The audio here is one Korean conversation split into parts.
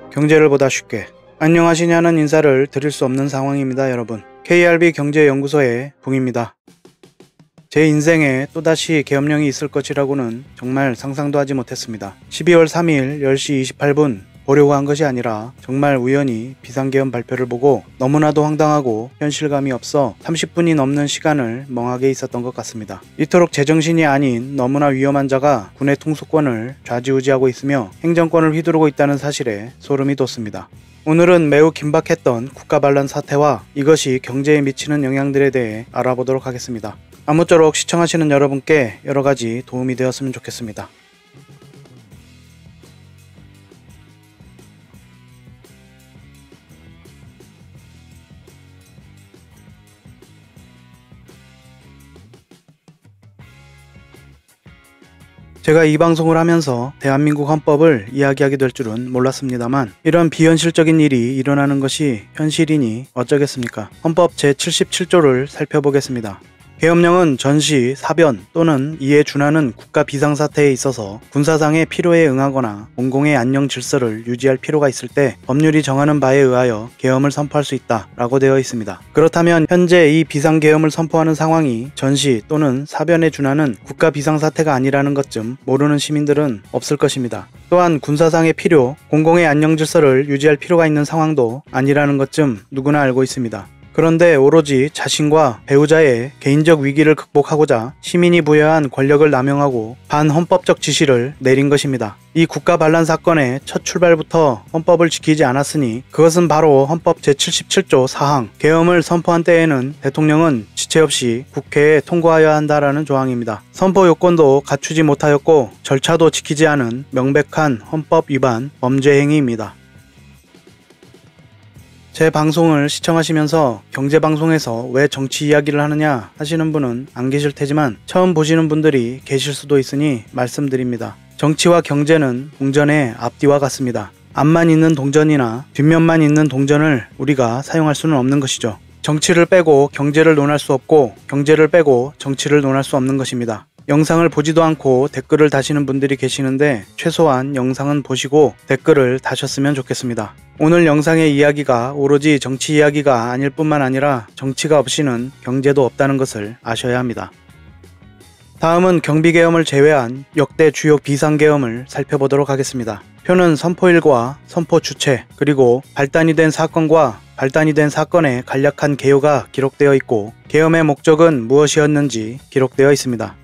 경제를 보다 쉽게. 안녕하시냐는 인사를 드릴 수 없는 상황입니다, 여러분. KRB 경제연구소의 붕입니다. 제 인생에 또다시 계엄령이 있을 것이라고는 정말 상상도 하지 못했습니다. 12월 3일 10시 28분 보려고 한 것이 아니라 정말 우연히 비상계엄 발표를 보고 너무나도 황당하고 현실감이 없어 30분이 넘는 시간을 멍하게 있었던 것 같습니다. 이토록 제정신이 아닌 너무나 위험한 자가 군의 통수권을 좌지우지하고 있으며 행정권을 휘두르고 있다는 사실에 소름이 돋습니다. 오늘은 매우 긴박했던 국가반란 사태와 이것이 경제에 미치는 영향들에 대해 알아보도록 하겠습니다. 아무쪼록 시청하시는 여러분께 여러가지 도움이 되었으면 좋겠습니다. 제가 이 방송을 하면서 대한민국 헌법을 이야기하게 될 줄은 몰랐습니다만 이런 비현실적인 일이 일어나는 것이 현실이니 어쩌겠습니까? 헌법 제77조를 살펴보겠습니다. 계엄령은 전시, 사변 또는 이에 준하는 국가 비상사태에 있어서 군사상의 필요에 응하거나 공공의 안녕 질서를 유지할 필요가 있을 때 법률이 정하는 바에 의하여 계엄을 선포할 수 있다 라고 되어 있습니다. 그렇다면 현재 이 비상계엄을 선포하는 상황이 전시 또는 사변에 준하는 국가 비상사태가 아니라는 것쯤 모르는 시민들은 없을 것입니다. 또한 군사상의 필요, 공공의 안녕 질서를 유지할 필요가 있는 상황도 아니라는 것쯤 누구나 알고 있습니다. 그런데 오로지 자신과 배우자의 개인적 위기를 극복하고자 시민이 부여한 권력을 남용하고 반헌법적 지시를 내린 것입니다. 이 국가 반란 사건의 첫 출발부터 헌법을 지키지 않았으니 그것은 바로 헌법 제77조 4항 계엄을 선포한 때에는 대통령은 지체 없이 국회에 통과하여야 한다라는 조항입니다. 선포 요건도 갖추지 못하였고 절차도 지키지 않은 명백한 헌법 위반 범죄 행위입니다. 제 방송을 시청하시면서 경제방송에서 왜 정치 이야기를 하느냐 하시는 분은 안 계실 테지만 처음 보시는 분들이 계실 수도 있으니 말씀드립니다. 정치와 경제는 동전의 앞뒤와 같습니다. 앞만 있는 동전이나 뒷면만 있는 동전을 우리가 사용할 수는 없는 것이죠. 정치를 빼고 경제를 논할 수 없고 경제를 빼고 정치를 논할 수 없는 것입니다. 영상을 보지도 않고 댓글을 다시는 분들이 계시는데 최소한 영상은 보시고 댓글을 다셨으면 좋겠습니다. 오늘 영상의 이야기가 오로지 정치 이야기가 아닐 뿐만 아니라 정치가 없이는 경제도 없다는 것을 아셔야 합니다. 다음은 경비계엄을 제외한 역대 주요 비상계엄을 살펴보도록 하겠습니다. 표는 선포일과 선포 주체 그리고 발단이 된 사건과 발단이 된 사건의 간략한 개요가 기록되어 있고 계엄의 목적은 무엇이었는지 기록되어 있습니다.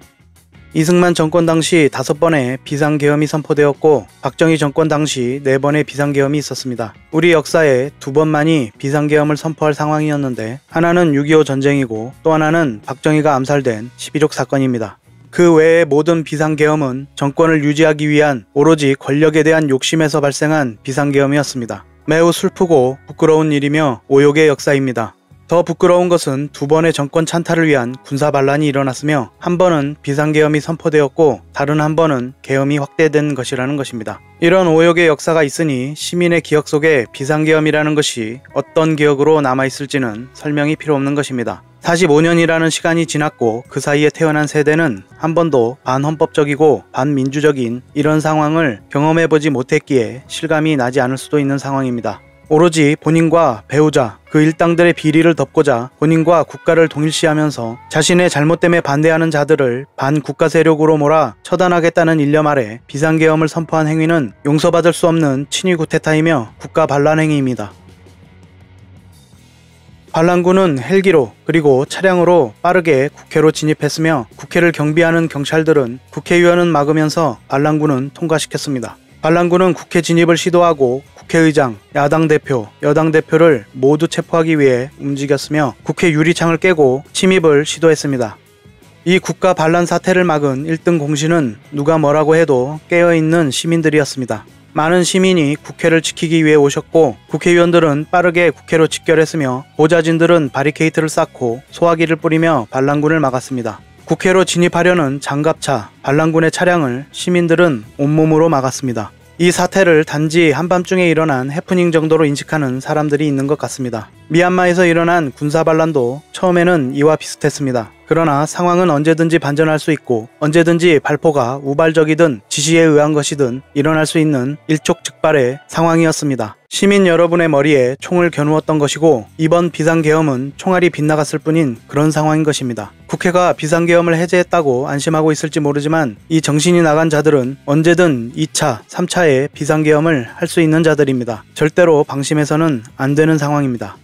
이승만 정권 당시 5번의 비상계엄이 선포되었고 박정희 정권 당시 4번의 비상계엄이 있었습니다. 우리 역사에 2번만이 비상계엄을 선포할 상황이었는데 하나는 6.25 전쟁이고 또 하나는 박정희가 암살된 11.6 사건입니다. 그 외의 모든 비상계엄은 정권을 유지하기 위한 오로지 권력에 대한 욕심에서 발생한 비상계엄이었습니다. 매우 슬프고 부끄러운 일이며 오욕의 역사입니다. 더 부끄러운 것은 2번의 정권 찬탈을 위한 군사반란이 일어났으며 한 번은 비상계엄이 선포되었고 다른 한 번은 계엄이 확대된 것이라는 것입니다. 이런 오욕의 역사가 있으니 시민의 기억 속에 비상계엄이라는 것이 어떤 기억으로 남아있을지는 설명이 필요 없는 것입니다. 45년이라는 시간이 지났고 그 사이에 태어난 세대는 한 번도 반헌법적이고 반민주적인 이런 상황을 경험해보지 못했기에 실감이 나지 않을 수도 있는 상황입니다. 오로지 본인과 배우자, 그 일당들의 비리를 덮고자 본인과 국가를 동일시하면서 자신의 잘못됨에 반대하는 자들을 반국가 세력으로 몰아 처단하겠다는 일념 아래 비상계엄을 선포한 행위는 용서받을 수 없는 친위 구테타이며 국가 반란 행위입니다. 반란군은 헬기로 그리고 차량으로 빠르게 국회로 진입했으며 국회를 경비하는 경찰들은 국회의원은 막으면서 반란군은 통과시켰습니다. 반란군은 국회 진입을 시도하고 국회의장, 야당 대표, 여당 대표를 모두 체포하기 위해 움직였으며 국회 유리창을 깨고 침입을 시도했습니다. 이 국가 반란 사태를 막은 1등 공신은 누가 뭐라고 해도 깨어있는 시민들이었습니다. 많은 시민이 국회를 지키기 위해 오셨고 국회의원들은 빠르게 국회로 직결했으며 보좌진들은 바리케이트를 쌓고 소화기를 뿌리며 반란군을 막았습니다. 국회로 진입하려는 장갑차, 반란군의 차량을 시민들은 온몸으로 막았습니다. 이 사태를 단지 한밤중에 일어난 해프닝 정도로 인식하는 사람들이 있는 것 같습니다. 미얀마에서 일어난 군사반란도 처음에는 이와 비슷했습니다. 그러나 상황은 언제든지 반전할 수 있고 언제든지 발포가 우발적이든 지시에 의한 것이든 일어날 수 있는 일촉즉발의 상황이었습니다. 시민 여러분의 머리에 총을 겨누었던 것이고 이번 비상계엄은 총알이 빗나갔을 뿐인 그런 상황인 것입니다. 국회가 비상계엄을 해제했다고 안심하고 있을지 모르지만 이 정신이 나간 자들은 언제든 2차, 3차의 비상계엄을 할 수 있는 자들입니다. 절대로 방심해서는 안 되는 상황입니다.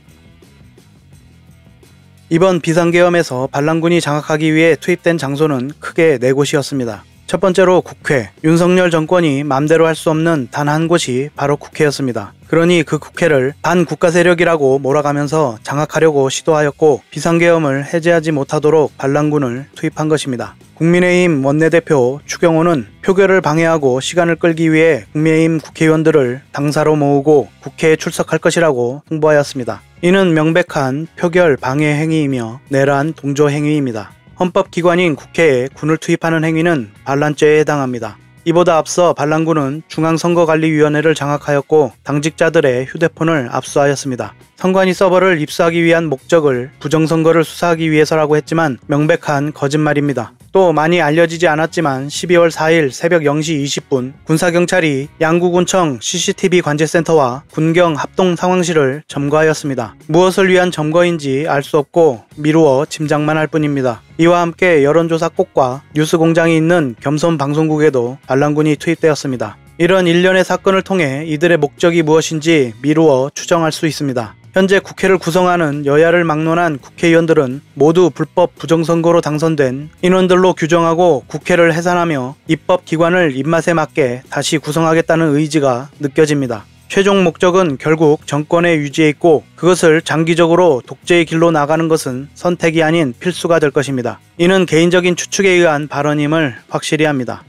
이번 비상계엄에서 반란군이 장악하기 위해 투입된 장소는 크게 4곳이었습니다. 첫 번째로 국회, 윤석열 정권이 맘대로 할 수 없는 단 한 곳이 바로 국회였습니다. 그러니 그 국회를 반국가 세력이라고 몰아가면서 장악하려고 시도하였고 비상계엄을 해제하지 못하도록 반란군을 투입한 것입니다. 국민의힘 원내대표 추경호는 표결을 방해하고 시간을 끌기 위해 국민의힘 국회의원들을 당사로 모으고 국회에 출석할 것이라고 홍보하였습니다. 이는 명백한 표결 방해 행위이며 내란 동조 행위입니다. 헌법기관인 국회에 군을 투입하는 행위는 반란죄에 해당합니다. 이보다 앞서 반란군은 중앙선거관리위원회를 장악하였고 당직자들의 휴대폰을 압수하였습니다. 선관위 서버를 입수하기 위한 목적을 부정선거를 수사하기 위해서라고 했지만 명백한 거짓말입니다. 또 많이 알려지지 않았지만 12월 4일 새벽 0시 20분 군사경찰이 양구군청 CCTV 관제센터와 군경 합동 상황실을 점거하였습니다. 무엇을 위한 점거인지 알 수 없고 미루어 짐작만 할 뿐입니다. 이와 함께 여론조사 꼭과 뉴스공장이 있는 겸손 방송국에도 반란군이 투입되었습니다. 이런 일련의 사건을 통해 이들의 목적이 무엇인지 미루어 추정할 수 있습니다. 현재 국회를 구성하는 여야를 막론한 국회의원들은 모두 불법 부정선거로 당선된 인원들로 규정하고 국회를 해산하며 입법기관을 입맛에 맞게 다시 구성하겠다는 의지가 느껴집니다. 최종 목적은 결국 정권의 유지에 있고 그것을 장기적으로 독재의 길로 나가는 것은 선택이 아닌 필수가 될 것입니다. 이는 개인적인 추측에 의한 발언임을 확실히 합니다.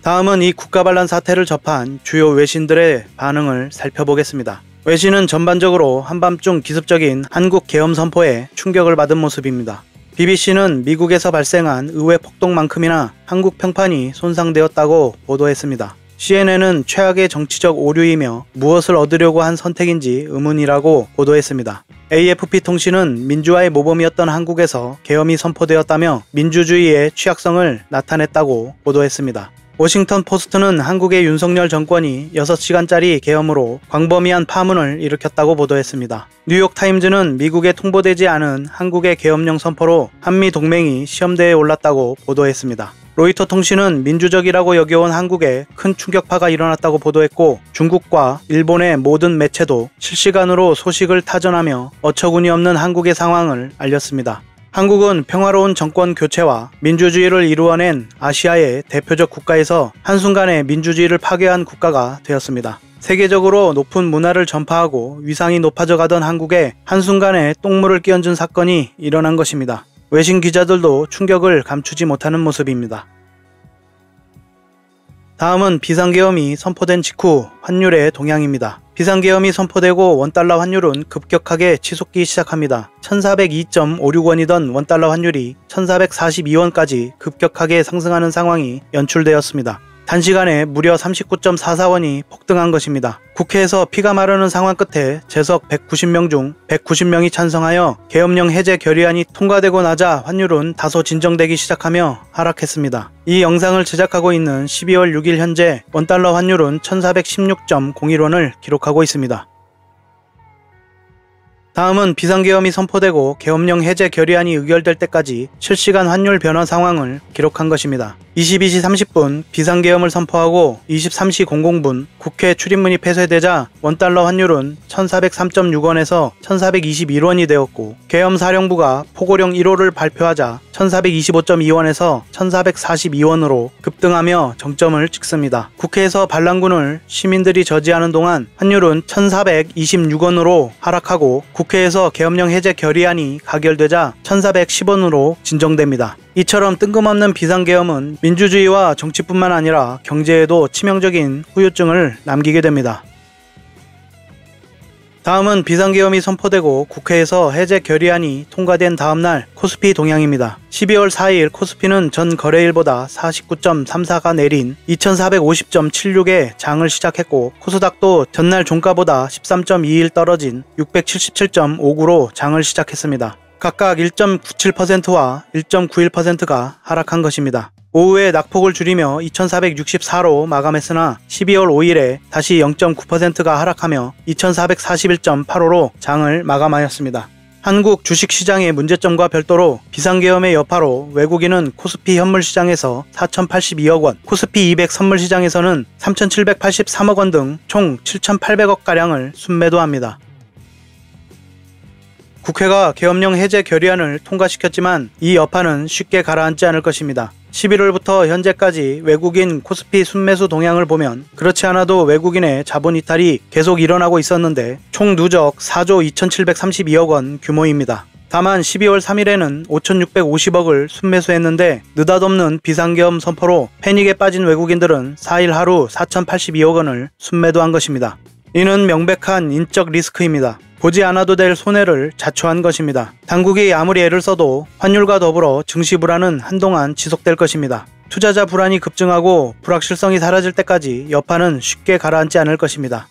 다음은 이 국가반란 사태를 접한 주요 외신들의 반응을 살펴보겠습니다. 외신은 전반적으로 한밤중 기습적인 한국 계엄 선포에 충격을 받은 모습입니다. BBC는 미국에서 발생한 의회 폭동만큼이나 한국 평판이 손상되었다고 보도했습니다. CNN은 최악의 정치적 오류이며 무엇을 얻으려고 한 선택인지 의문이라고 보도했습니다. AFP 통신은 민주화의 모범이었던 한국에서 계엄이 선포되었다며 민주주의의 취약성을 나타냈다고 보도했습니다. 워싱턴 포스트는 한국의 윤석열 정권이 6시간짜리 계엄으로 광범위한 파문을 일으켰다고 보도했습니다. 뉴욕타임즈는 미국에 통보되지 않은 한국의 계엄령 선포로 한미 동맹이 시험대에 올랐다고 보도했습니다. 로이터 통신은 민주적이라고 여겨온 한국에 큰 충격파가 일어났다고 보도했고 중국과 일본의 모든 매체도 실시간으로 소식을 타전하며 어처구니 없는 한국의 상황을 알렸습니다. 한국은 평화로운 정권 교체와 민주주의를 이루어낸 아시아의 대표적 국가에서 한순간에 민주주의를 파괴한 국가가 되었습니다. 세계적으로 높은 문화를 전파하고 위상이 높아져 가던 한국에 한순간에 똥물을 끼얹은 사건이 일어난 것입니다. 외신 기자들도 충격을 감추지 못하는 모습입니다. 다음은 비상계엄이 선포된 직후 환율의 동향입니다. 비상계엄이 선포되고 원달러 환율은 급격하게 치솟기 시작합니다. 1402.56원이던 원달러 환율이 1442원까지 급격하게 상승하는 상황이 연출되었습니다. 단시간에 무려 39.44원이 폭등한 것입니다. 국회에서 피가 마르는 상황 끝에 재석 190명 중 190명이 찬성하여 계엄령 해제 결의안이 통과되고 나자 환율은 다소 진정되기 시작하며 하락했습니다. 이 영상을 제작하고 있는 12월 6일 현재 원달러 환율은 1416.01원을 기록하고 있습니다. 다음은 비상계엄이 선포되고 계엄령 해제 결의안이 의결될 때까지 실시간 환율 변화 상황을 기록한 것입니다. 22시 30분 비상계엄을 선포하고 23시 00분 국회 출입문이 폐쇄되자 원달러 환율은 1403.6원에서 1421원이 되었고 계엄사령부가 포고령 1호를 발표하자 1425.2원에서 1442원으로 급등하며 정점을 찍습니다. 국회에서 반란군을 시민들이 저지하는 동안 환율은 1426원으로 하락하고 국회에서 계엄령 해제 결의안이 가결되자 1410원으로 진정됩니다. 이처럼 뜬금없는 비상계엄은 민주주의와 정치뿐만 아니라 경제에도 치명적인 후유증을 남기게 됩니다. 다음은 비상계엄이 선포되고 국회에서 해제 결의안이 통과된 다음날 코스피 동향입니다. 12월 4일 코스피는 전 거래일보다 49.34가 내린 2450.76에 장을 시작했고 코스닥도 전날 종가보다 13.21 떨어진 677.59로 장을 시작했습니다. 각각 1.97%와 1.91%가 하락한 것입니다. 오후에 낙폭을 줄이며 2464로 마감했으나 12월 5일에 다시 0.9%가 하락하며 2441.85로 장을 마감하였습니다. 한국 주식시장의 문제점과 별도로 비상계엄의 여파로 외국인은 코스피 현물시장에서 4082억 원, 코스피 200 선물시장에서는 3783억 원 등 총 7800억가량을 순매도합니다. 국회가 계엄령 해제 결의안을 통과시켰지만 이 여파는 쉽게 가라앉지 않을 것입니다. 11월부터 현재까지 외국인 코스피 순매수 동향을 보면 그렇지 않아도 외국인의 자본 이탈이 계속 일어나고 있었는데 총 누적 4조 2732억 원 규모입니다. 다만 12월 3일에는 5650억을 순매수했는데 느닷없는 비상계엄 선포로 패닉에 빠진 외국인들은 4일 하루 4082억 원을 순매도한 것입니다. 이는 명백한 인적 리스크입니다. 보지 않아도 될 손해를 자초한 것입니다. 당국이 아무리 애를 써도 환율과 더불어 증시 불안은 한동안 지속될 것입니다. 투자자 불안이 급증하고 불확실성이 사라질 때까지 여파는 쉽게 가라앉지 않을 것입니다.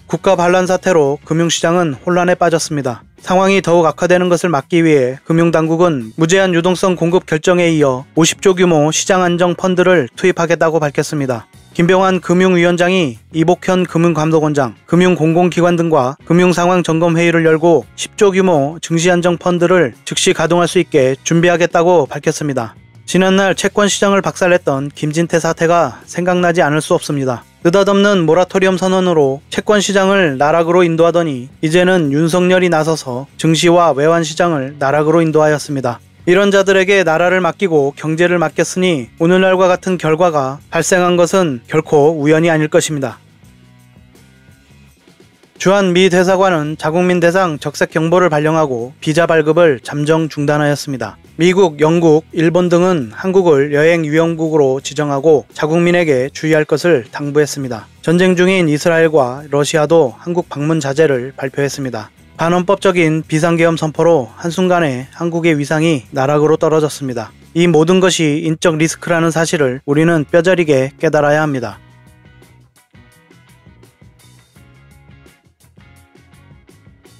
국가 반란 사태로 금융시장은 혼란에 빠졌습니다. 상황이 더욱 악화되는 것을 막기 위해 금융당국은 무제한 유동성 공급 결정에 이어 50조 규모 시장안정 펀드를 투입하겠다고 밝혔습니다. 김병환 금융위원장이 이복현 금융감독원장, 금융공공기관 등과 금융상황점검회의를 열고 10조 규모 증시안정펀드를 즉시 가동할 수 있게 준비하겠다고 밝혔습니다. 지난날 채권시장을 박살냈던 김진태 사태가 생각나지 않을 수 없습니다. 느닷없는 모라토리엄 선언으로 채권시장을 나락으로 인도하더니 이제는 윤석열이 나서서 증시와 외환시장을 나락으로 인도하였습니다. 이런 자들에게 나라를 맡기고 경제를 맡겼으니 오늘날과 같은 결과가 발생한 것은 결코 우연이 아닐 것입니다. 주한 미 대사관은 자국민 대상 적색 경보를 발령하고 비자 발급을 잠정 중단하였습니다. 미국, 영국, 일본 등은 한국을 여행 유형국으로 지정하고 자국민에게 주의할 것을 당부했습니다. 전쟁 중인 이스라엘과 러시아도 한국 방문 자제를 발표했습니다. 반헌법적인 비상계엄 선포로 한순간에 한국의 위상이 나락으로 떨어졌습니다. 이 모든 것이 인적 리스크라는 사실을 우리는 뼈저리게 깨달아야 합니다.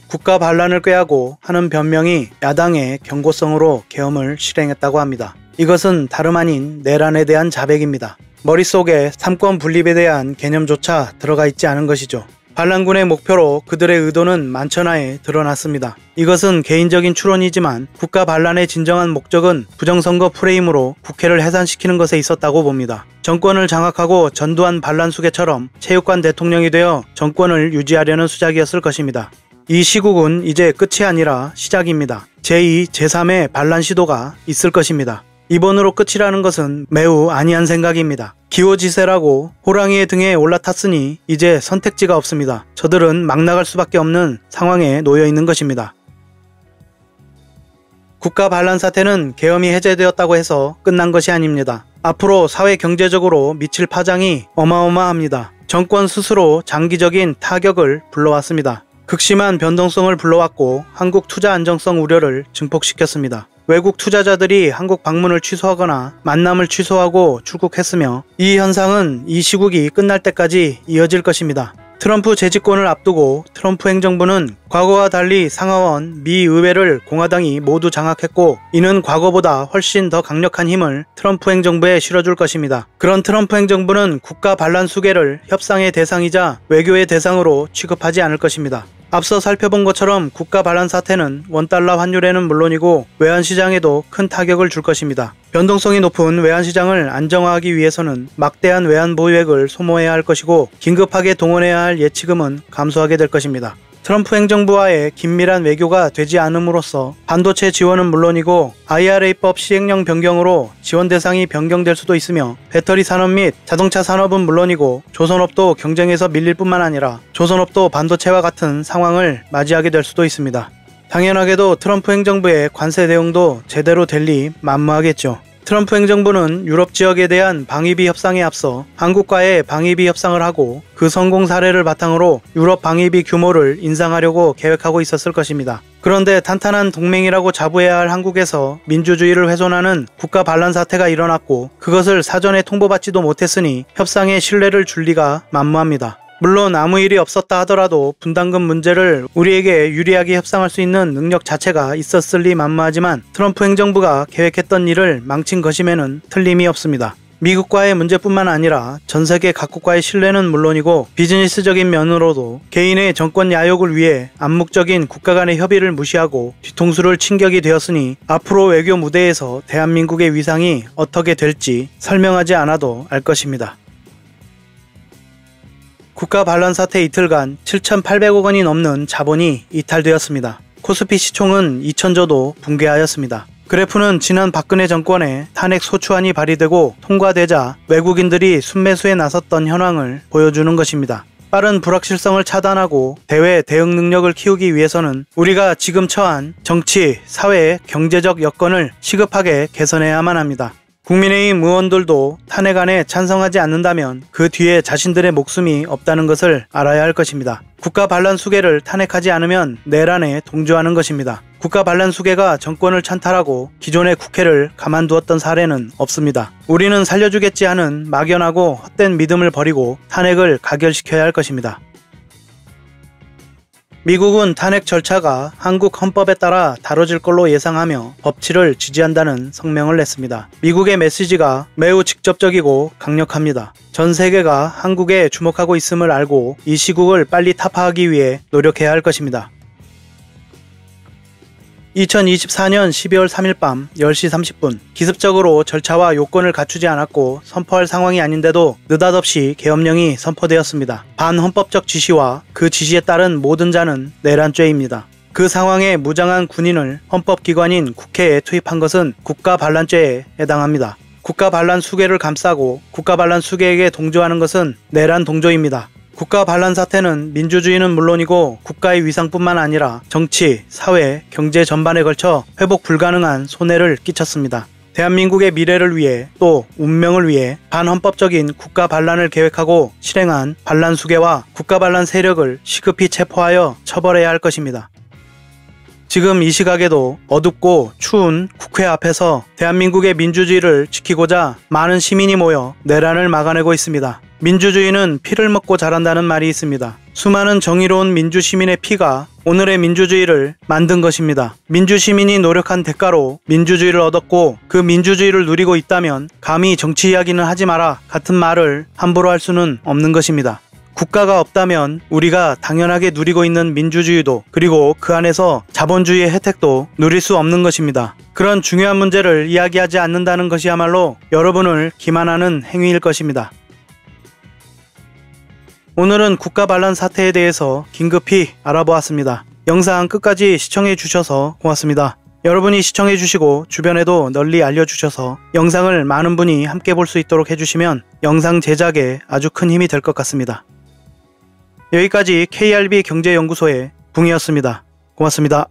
국가 반란을 꾀하고 하는 변명이 야당의 경고성으로 계엄을 실행했다고 합니다. 이것은 다름 아닌 내란에 대한 자백입니다. 머릿속에 삼권 분립에 대한 개념조차 들어가 있지 않은 것이죠. 반란군의 목표로 그들의 의도는 만천하에 드러났습니다. 이것은 개인적인 추론이지만 국가 반란의 진정한 목적은 부정선거 프레임으로 국회를 해산시키는 것에 있었다고 봅니다. 정권을 장악하고 전두환 반란 수괴처럼 체육관 대통령이 되어 정권을 유지하려는 수작이었을 것입니다. 이 시국은 이제 끝이 아니라 시작입니다. 제2, 제3의 반란 시도가 있을 것입니다. 이번으로 끝이라는 것은 매우 아니한 생각입니다. 기호지세라고 호랑이의 등에 올라탔으니 이제 선택지가 없습니다. 저들은 막 나갈 수밖에 없는 상황에 놓여 있는 것입니다. 국가 반란 사태는 계엄이 해제되었다고 해서 끝난 것이 아닙니다. 앞으로 사회 경제적으로 미칠 파장이 어마어마합니다. 정권 스스로 장기적인 타격을 불러왔습니다. 극심한 변동성을 불러왔고 한국 투자 안정성 우려를 증폭시켰습니다. 외국 투자자들이 한국 방문을 취소하거나 만남을 취소하고 출국했으며 이 현상은 이 시국이 끝날 때까지 이어질 것입니다. 트럼프 재집권을 앞두고 트럼프 행정부는 과거와 달리 상하원, 미 의회를 공화당이 모두 장악했고 이는 과거보다 훨씬 더 강력한 힘을 트럼프 행정부에 실어줄 것입니다. 그런 트럼프 행정부는 국가 반란 수괴를 협상의 대상이자 외교의 대상으로 취급하지 않을 것입니다. 앞서 살펴본 것처럼 국가 반란 사태는 원달러 환율에는 물론이고 외환시장에도 큰 타격을 줄 것입니다. 변동성이 높은 외환시장을 안정화하기 위해서는 막대한 외환 보유액을 소모해야 할 것이고 긴급하게 동원해야 할 예치금은 감소하게 될 것입니다. 트럼프 행정부와의 긴밀한 외교가 되지 않음으로써 반도체 지원은 물론이고 IRA법 시행령 변경으로 지원 대상이 변경될 수도 있으며 배터리 산업 및 자동차 산업은 물론이고 조선업도 경쟁에서 밀릴 뿐만 아니라 조선업도 반도체와 같은 상황을 맞이하게 될 수도 있습니다. 당연하게도 트럼프 행정부의 관세 대응도 제대로 될 리 만무하겠죠. 트럼프 행정부는 유럽 지역에 대한 방위비 협상에 앞서 한국과의 방위비 협상을 하고 그 성공 사례를 바탕으로 유럽 방위비 규모를 인상하려고 계획하고 있었을 것입니다. 그런데 탄탄한 동맹이라고 자부해야 할 한국에서 민주주의를 훼손하는 국가 반란 사태가 일어났고 그것을 사전에 통보받지도 못했으니 협상에 신뢰를 줄 리가 만무합니다. 물론 아무 일이 없었다 하더라도 분담금 문제를 우리에게 유리하게 협상할 수 있는 능력 자체가 있었을 리 만무하지만 트럼프 행정부가 계획했던 일을 망친 것임에는 틀림이 없습니다. 미국과의 문제뿐만 아니라 전 세계 각국과의 신뢰는 물론이고 비즈니스적인 면으로도 개인의 정권 야욕을 위해 암묵적인 국가 간의 협의를 무시하고 뒤통수를 친 격이 되었으니 앞으로 외교 무대에서 대한민국의 위상이 어떻게 될지 설명하지 않아도 알 것입니다. 국가 반란 사태 이틀간 7,800억 원이 넘는 자본이 이탈되었습니다. 코스피 시총은 2,000조도 붕괴하였습니다. 그래프는 지난 박근혜 정권의 탄핵 소추안이 발의되고 통과되자 외국인들이 순매수에 나섰던 현황을 보여주는 것입니다. 빠른 불확실성을 차단하고 대외 대응 능력을 키우기 위해서는 우리가 지금 처한 정치, 사회, 경제적 여건을 시급하게 개선해야만 합니다. 국민의힘 의원들도 탄핵안에 찬성하지 않는다면 그 뒤에 자신들의 목숨이 없다는 것을 알아야 할 것입니다. 국가 반란 수괴를 탄핵하지 않으면 내란에 동조하는 것입니다. 국가 반란 수괴가 정권을 찬탈하고 기존의 국회를 가만두었던 사례는 없습니다. 우리는 살려주겠지 하는 막연하고 헛된 믿음을 버리고 탄핵을 가결시켜야 할 것입니다. 미국은 탄핵 절차가 한국 헌법에 따라 다뤄질 걸로 예상하며 법치를 지지한다는 성명을 냈습니다. 미국의 메시지가 매우 직접적이고 강력합니다. 전 세계가 한국에 주목하고 있음을 알고 이 시국을 빨리 타파하기 위해 노력해야 할 것입니다. 2024년 12월 3일 밤 10시 30분 기습적으로 절차와 요건을 갖추지 않았고 선포할 상황이 아닌데도 느닷없이 계엄령이 선포되었습니다. 반헌법적 지시와 그 지시에 따른 모든 자는 내란죄입니다. 그 상황에 무장한 군인을 헌법기관인 국회에 투입한 것은 국가반란죄에 해당합니다. 국가반란 수괴를 감싸고 국가반란 수괴에게 동조하는 것은 내란 동조입니다. 국가 반란 사태는 민주주의는 물론이고 국가의 위상뿐만 아니라 정치, 사회, 경제 전반에 걸쳐 회복 불가능한 손해를 끼쳤습니다. 대한민국의 미래를 위해 또 운명을 위해 반헌법적인 국가 반란을 계획하고 실행한 반란 수괴와 국가 반란 세력을 시급히 체포하여 처벌해야 할 것입니다. 지금 이 시각에도 어둡고 추운 국회 앞에서 대한민국의 민주주의를 지키고자 많은 시민이 모여 내란을 막아내고 있습니다. 민주주의는 피를 먹고 자란다는 말이 있습니다. 수많은 정의로운 민주시민의 피가 오늘의 민주주의를 만든 것입니다. 민주시민이 노력한 대가로 민주주의를 얻었고 그 민주주의를 누리고 있다면 감히 정치 이야기는 하지 마라 같은 말을 함부로 할 수는 없는 것입니다. 국가가 없다면 우리가 당연하게 누리고 있는 민주주의도 그리고 그 안에서 자본주의의 혜택도 누릴 수 없는 것입니다. 그런 중요한 문제를 이야기하지 않는다는 것이야말로 여러분을 기만하는 행위일 것입니다. 오늘은 국가 반란 사태에 대해서 긴급히 알아보았습니다. 영상 끝까지 시청해 주셔서 고맙습니다. 여러분이 시청해 주시고 주변에도 널리 알려주셔서 영상을 많은 분이 함께 볼 수 있도록 해주시면 영상 제작에 아주 큰 힘이 될 것 같습니다. 여기까지 KRB 경제연구소의 붕이었습니다. 고맙습니다.